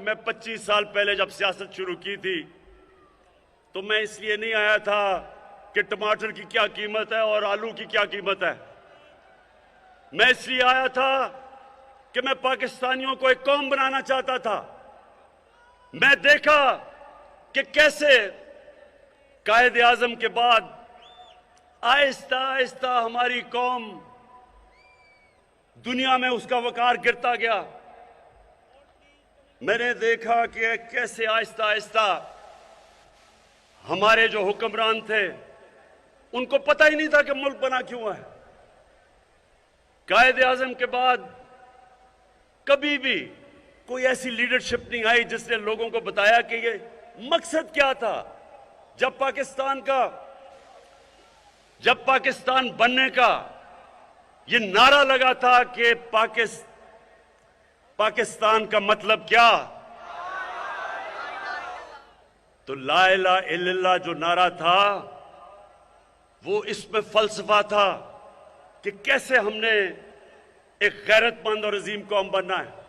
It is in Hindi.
मैं 25 साल पहले जब सियासत शुरू की थी तो मैं इसलिए नहीं आया था कि टमाटर की क्या कीमत है और आलू की क्या कीमत है। मैं इसलिए आया था कि मैं पाकिस्तानियों को एक कौम बनाना चाहता था। मैं देखा कि कैसे कायद आजम के बाद आहिस्ता आहिस्ता हमारी कौम दुनिया में उसका वकार गिरता गया। मैंने देखा कि कैसे आहिस्ता आहिस्ता हमारे जो हुक्मरान थे उनको पता ही नहीं था कि मुल्क बना क्यों है। कायद आजम के बाद कभी भी कोई ऐसी लीडरशिप नहीं आई जिसने लोगों को बताया कि ये मकसद क्या था। जब पाकिस्तान बनने का ये नारा लगा था कि पाकिस्तान का मतलब क्या, तो ला इलाहा इल्लल्लाह जो नारा था वो इसमें फलसफा था कि कैसे हमने एक गैरतमंद और अजीम कौम बनना है।